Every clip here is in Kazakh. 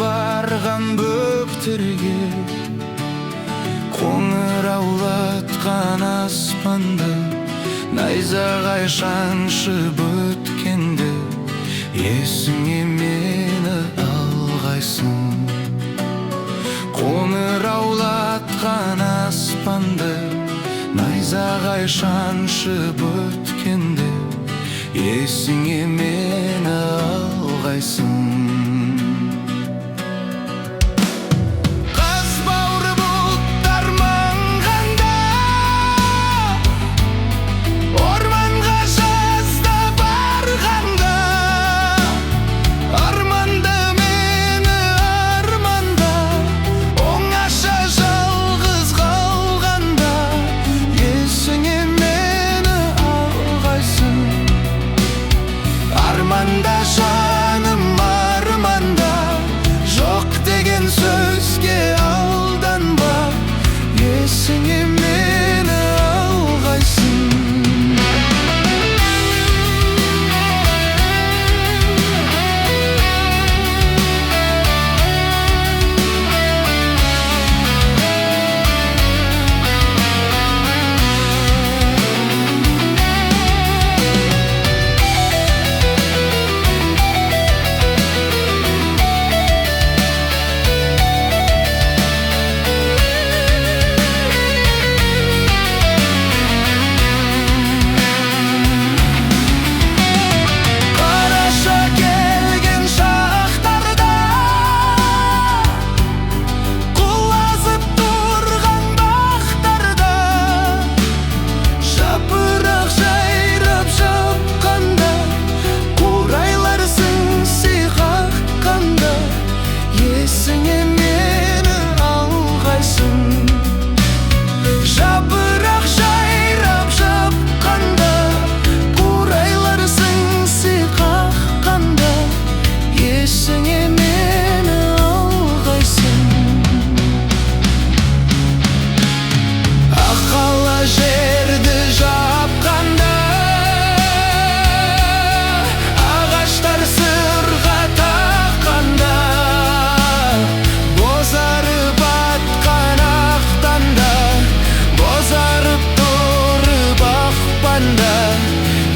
барган бөктерге, қоңыраулатқан аспанды, найзағай шаншып өткенде, есіңе мені алғайсың. Қоңыраулатқан аспанды, найзағай шаншып өткенде, есіңе мені алғайсың. Armanda жаным арманда, жоқ деген сөзге алданба, есіңе мені алғайсың.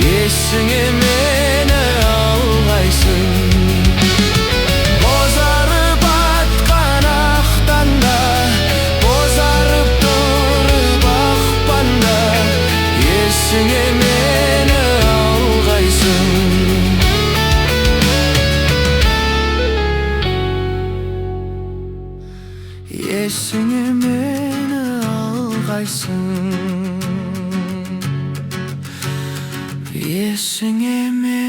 Есіңе мені алғайсың. Бозарып атқан ақтанда, бозарып тұрып ақпанда, есіңе мені алғайсың. Есіңе мені алғайсың. Есіңе мені